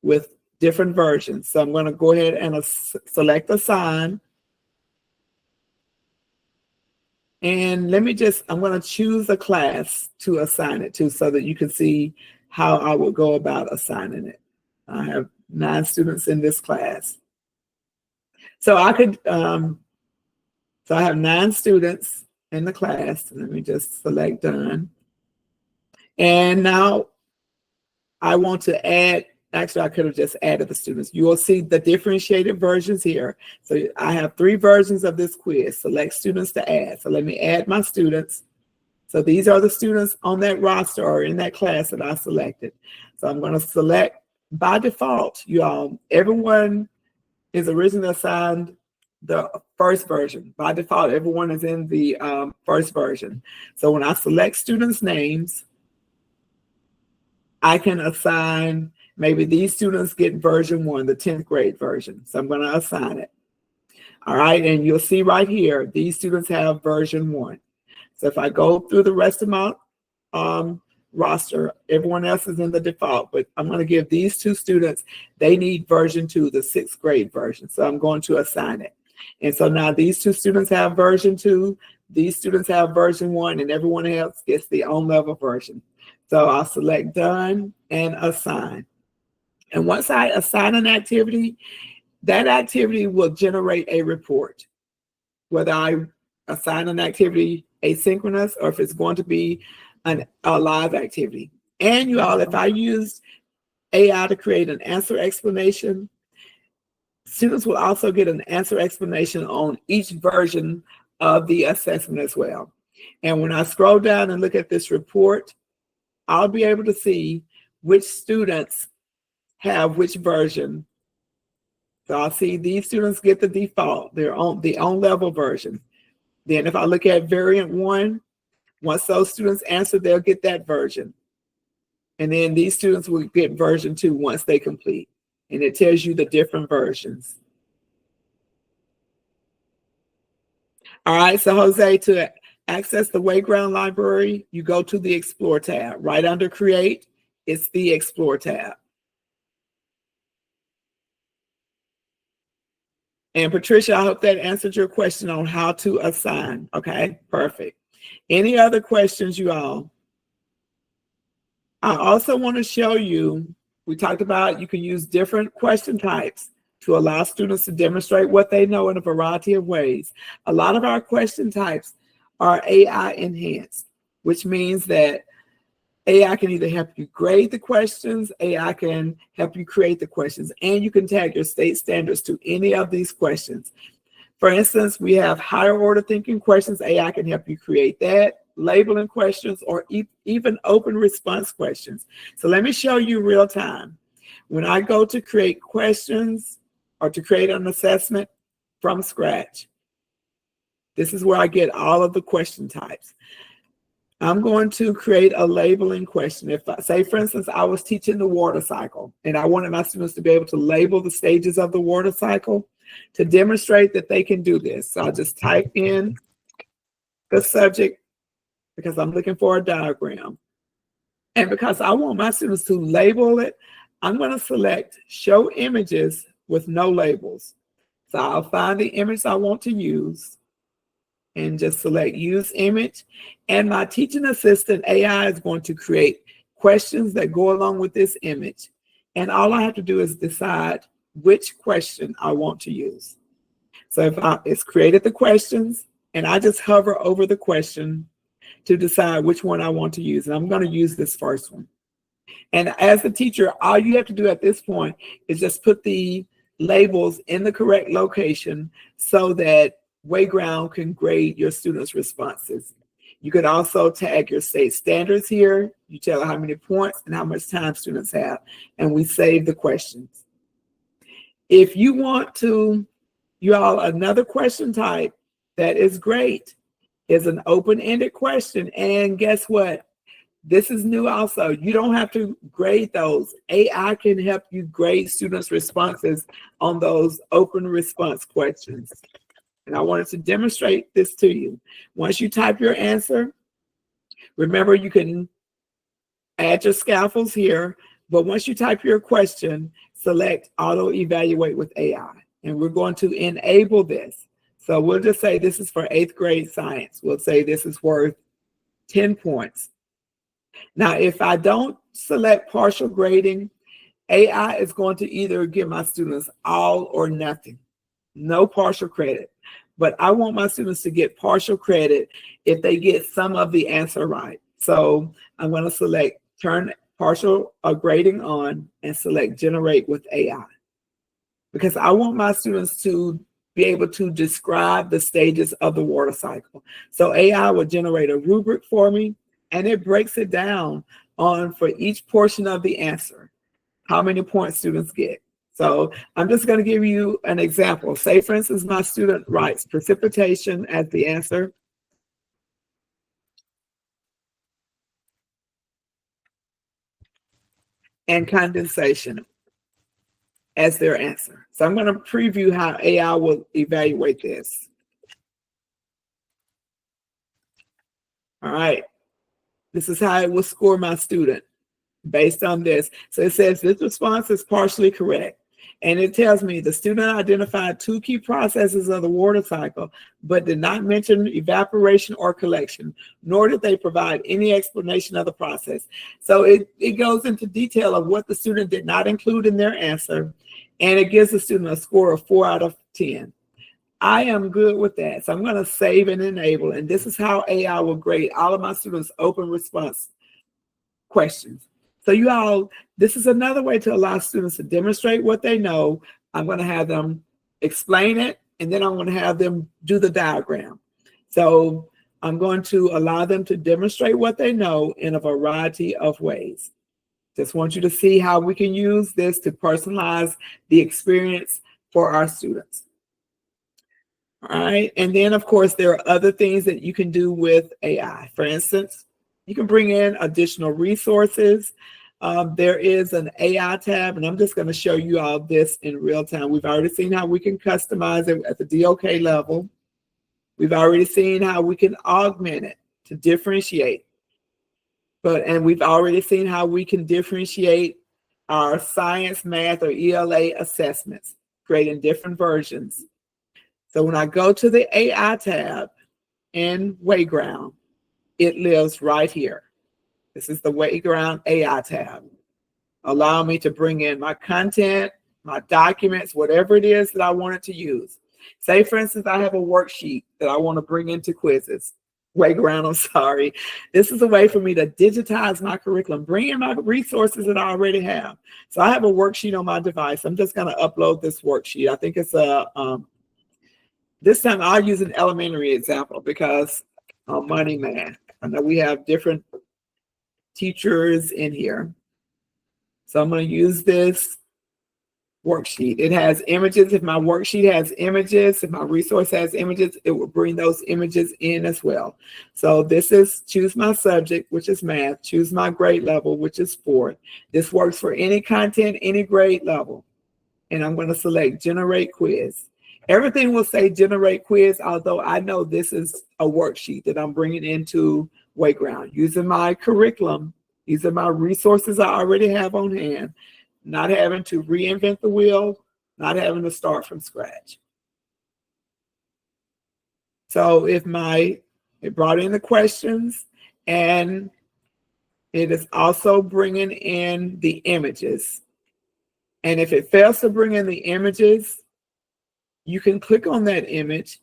Speaker 1: with different versions. So I'm going to go ahead and select assign. And I'm going to choose a class to assign it to so that you can see how I will go about assigning it. I have 9 students in this class. So I could, so I have 9 students in the class. Let me just select done. And now I want to add, actually I could have just added the students. You will see the differentiated versions here. So I have 3 versions of this quiz. Select students to add. So let me add my students. So these are the students on that roster or in that class that I selected. So I'm going to select by default, you all, everyone is originally assigned the first version. By default, everyone is in the first version. So when I select students' names, I can assign, maybe these students get version 1, the 10th grade version. So I'm going to assign it. All right, and you'll see right here, these students have version 1. So if I go through the rest of my roster, everyone else is in the default, but I'm going to give these 2 students, they need version 2, the 6th grade version. So I'm going to assign it. And so now these 2 students have version 2, these students have version 1, and everyone else gets the on-level version. So I'll select done and assign. And once I assign an activity, that activity will generate a report, whether I assign an activity asynchronous or if it's going to be a live activity. And you all, if I used AI to create an answer explanation, students will also get an answer explanation on each version of the assessment as well. And when I scroll down and look at this report, I'll be able to see which students have which version. So I'll see these students get the default, their own, the on-level version. Then if I look at variant 1, once those students answer, they'll get that version. And then these students will get version 2 once they complete. And it tells you the different versions. All right, so Jose, to access the Wayground library, you go to the Explore tab. Right under Create, it's the Explore tab. And Patricia, I hope that answered your question on how to assign. Okay, perfect. Any other questions, you all? I also want to show you, we talked about you can use different question types to allow students to demonstrate what they know in a variety of ways. A lot of our question types are AI enhanced, which means that AI can either help you grade the questions, AI can help you create the questions, and you can tag your state standards to any of these questions. For instance, we have higher order thinking questions. AI can help you create that, labeling questions, or even open response questions. So let me show you real time. When I go to create questions or to create an assessment from scratch, this is where I get all of the question types. I'm going to create a labeling question. If, say, for instance, I was teaching the water cycle and I wanted my students to be able to label the stages of the water cycle to demonstrate that they can do this. So I'll just type in the subject because I'm looking for a diagram. And because I want my students to label it, I'm going to select show images with no labels. So I'll find the image I want to use and just select use image. And my teaching assistant AI is going to create questions that go along with this image. And all I have to do is decide which question I want to use. So if it's created the questions, and I just hover over the question to decide which one I want to use. And I'm going to use this first one. And as a teacher, all you have to do at this point is just put the labels in the correct location so that Wayground can grade your students' responses. You could also tag your state standards here. You tell how many points and how much time students have, and we save the questions. If you want to, another question type that is great is an open-ended question. And guess what? This is new also. You don't have to grade those. AI can help you grade students' responses on those open response questions. And I wanted to demonstrate this to you. Once you type your answer, remember you can add your scaffolds here, but once you type your question, select auto evaluate with AI. And we're going to enable this. So we'll just say this is for 8th grade science. We'll say this is worth 10 points. Now, if I don't select partial grading, AI is going to either give my students all or nothing, no partial credit. But I want my students to get partial credit if they get some of the answer right. So I'm going to select turn partial grading on and select generate with AI. Because I want my students to be able to describe the stages of the water cycle. So AI will generate a rubric for me, and it breaks it down on for each portion of the answer, how many points students get. So I'm just going to give you an example. Say, for instance, my student writes precipitation as the answer. And condensation as their answer. So I'm going to preview how AI will evaluate this. All right. This is how it will score my student based on this. So it says this response is partially correct. And it tells me the student identified 2 key processes of the water cycle, but did not mention evaporation or collection, nor did they provide any explanation of the process. So it goes into detail of what the student did not include in their answer, and it gives the student a score of 4 out of 10. I am good with that. So I'm going to save and enable, and this is how AI will grade all of my students' open response questions. So you all, this is another way to allow students to demonstrate what they know. I'm going to have them explain it, and then I'm going to have them do the diagram. So I'm going to allow them to demonstrate what they know in a variety of ways. Just want you to see how we can use this to personalize the experience for our students. All right, and then of course there are other things that you can do with AI. For instance, you can bring in additional resources. There is an AI tab, and I'm just going to show you all this in real time. We've already seen how we can customize it at the DOK level. We've already seen how we can augment it to differentiate. And we've already seen how we can differentiate our science, math, or ELA assessments, creating different versions. So when I go to the AI tab in Wayground, it lives right here. This is the Wayground AI tab. Allow me to bring in my content, my documents, whatever it is that I wanted to use. Say, for instance, I have a worksheet that I want to bring into Quizizz. Wayground, I'm sorry. This is a way for me to digitize my curriculum, bring in my resources that I already have. So I have a worksheet on my device. I'm just going to upload this worksheet. I think it's this time I'll use an elementary example because money math. I know we have different teachers in here. So I'm going to use this worksheet. It has images. If my worksheet has images, if my resource has images, it will bring those images in as well. So this is choose my subject, which is math, choose my grade level, which is 4. This works for any content, any grade level. And I'm going to select generate quiz. Everything will say generate quiz, although I know this is a worksheet that I'm bringing into Wayground. Using my curriculum, These are my resources I already have on hand, not having to reinvent the wheel, not having to start from scratch. So it brought in the questions, and it is also bringing in the images. And if it fails to bring in the images, you can click on that image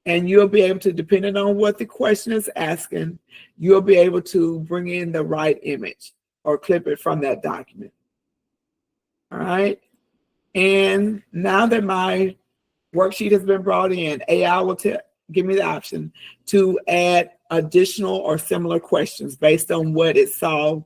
Speaker 1: and you'll be able to, depending on what the question is asking, you'll be able to bring in the right image or clip it from that document. All right. And now that my worksheet has been brought in, AI will give me the option to add additional or similar questions based on what it saw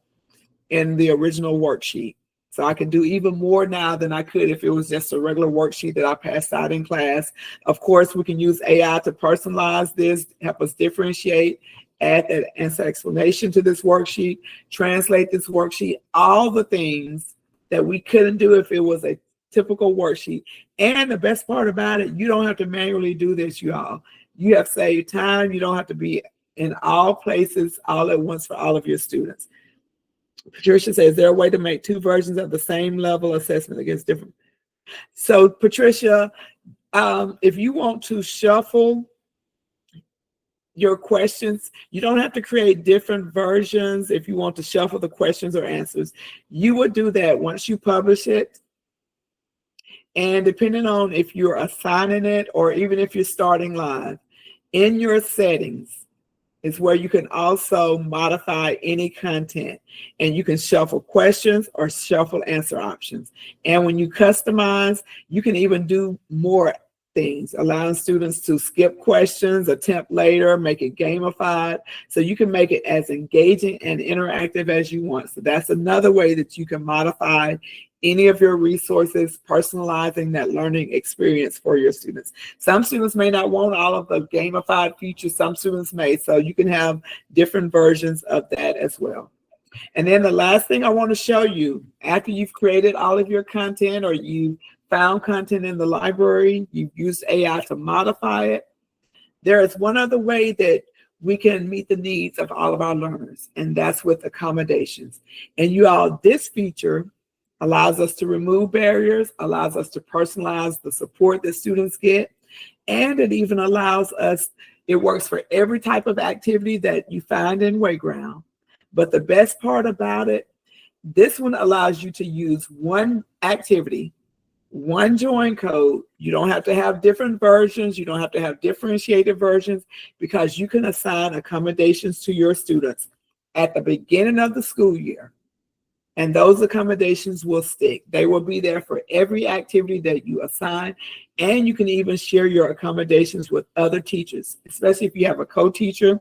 Speaker 1: in the original worksheet. So I can do even more now than I could if it was just a regular worksheet that I passed out in class. Of course, we can use AI to personalize this, help us differentiate, add that answer explanation to this worksheet, translate this worksheet, all the things that we couldn't do if it was a typical worksheet. And the best part about it, you don't have to manually do this, y'all. You have saved time. You don't have to be in all places all at once for all of your students. Patricia says, is there a way to make two versions of the same level assessment against different? So Patricia, if you want to shuffle your questions, you don't have to create different versions. If you want to shuffle the questions or answers, you would do that once you publish it. And depending on if you're assigning it or even if you're starting live, in your settings is where you can also modify any content, and you can shuffle questions or shuffle answer options. And when you customize, you can even do more things, allowing students to skip questions, attempt later, make it gamified. So you can make it as engaging and interactive as you want. So that's another way that you can modify any of your resources, personalizing that learning experience for your students. Some students may not want all of the gamified features, some students may, so you can have different versions of that as well. And then the last thing I want to show you, after you've created all of your content or you found content in the library, you've used AI to modify it, there is one other way that we can meet the needs of all of our learners, and that's with accommodations. And you all, this feature allows us to remove barriers, allows us to personalize the support that students get, and it even allows us, it works for every type of activity that you find in Wayground. But the best part about it, this one allows you to use one activity, one join code. You don't have to have different versions. You don't have to have differentiated versions, because you can assign accommodations to your students at the beginning of the school year. And those accommodations will stick. They will be there for every activity that you assign. And you can even share your accommodations with other teachers, especially if you have a co-teacher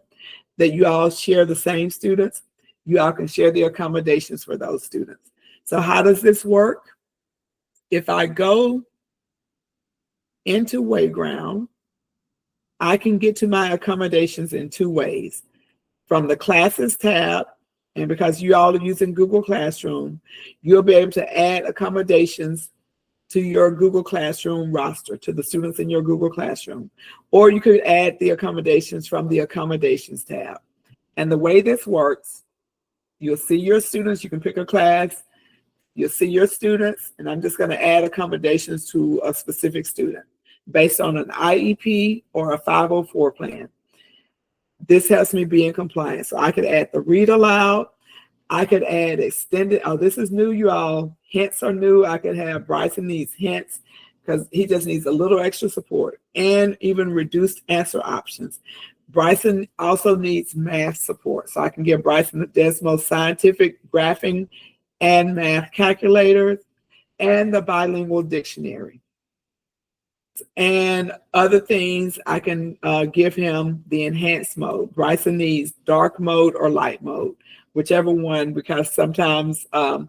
Speaker 1: that you all share the same students. You all can share the accommodations for those students. So how does this work? If I go into Wayground, I can get to my accommodations in two ways. From the Classes tab, and because you all are using Google Classroom, you'll be able to add accommodations to your Google Classroom roster, to the students in your Google Classroom. Or you could add the accommodations from the Accommodations tab. And the way this works, you'll see your students, you can pick a class, you'll see your students, and I'm just going to add accommodations to a specific student based on an IEP or a 504 plan. This helps me be in compliance. So I could add the read aloud. I could add extended. Oh, this is new, you all. Hints are new. I could have Bryson needs hints because he just needs a little extra support, and even reduced answer options. Bryson also needs math support. So I can give Bryson the Desmos scientific graphing and math calculators and the bilingual dictionary. And other things, I can give him the enhanced mode. Bryson needs dark mode or light mode, whichever one, because sometimes the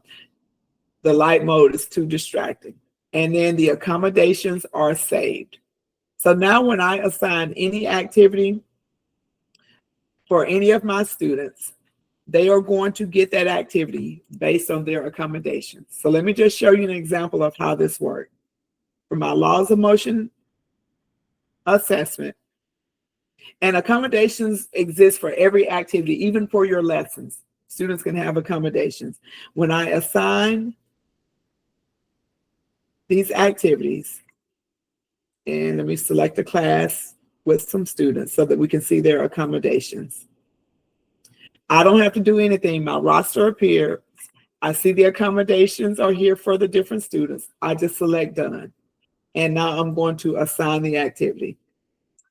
Speaker 1: light mode is too distracting. And then the accommodations are saved. So now when I assign any activity for any of my students, they are going to get that activity based on their accommodations. So let me just show you an example of how this works. For my laws of motion assessment, and accommodations exist for every activity, even for your lessons. Students can have accommodations. When I assign these activities, and let me select a class with some students so that we can see their accommodations. I don't have to do anything. My roster appears. I see the accommodations are here for the different students. I just select done. And now I'm going to assign the activity.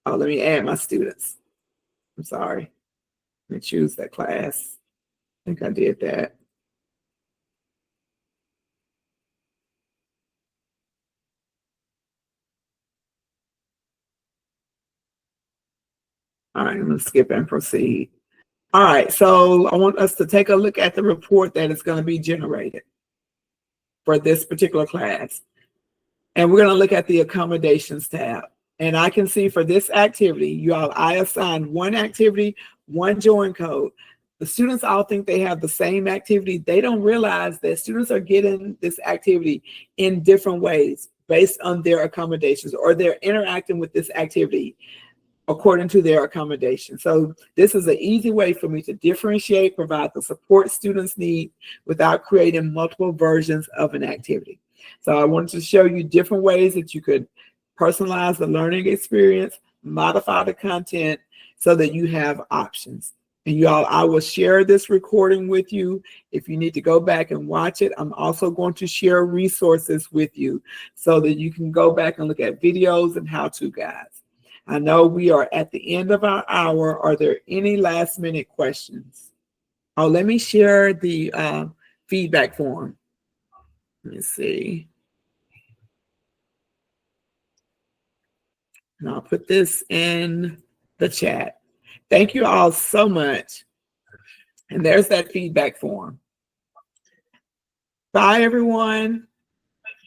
Speaker 1: Oh, let me add my students. I'm sorry. Let me choose that class. I think I did that. All right, I'm going to skip and proceed. All right, so I want us to take a look at the report that is going to be generated for this particular class. And we're going to look at the accommodations tab. And I can see for this activity, you all, I assigned one activity, one join code. The students all think they have the same activity. They don't realize that students are getting this activity in different ways based on their accommodations, or they're interacting with this activity according to their accommodation. So this is an easy way for me to differentiate, provide the support students need without creating multiple versions of an activity. So I wanted to show you different ways that you could personalize the learning experience, modify the content so that you have options. And you all, I will share this recording with you. If you need to go back and watch it, I'm also going to share resources with you so that you can go back and look at videos and how-to guides. I know we are at the end of our hour. Are there any last minute questions? Oh, let me share the feedback form. Let me see. And I'll put this in the chat. Thank you all so much. And there's that feedback form. Bye, everyone.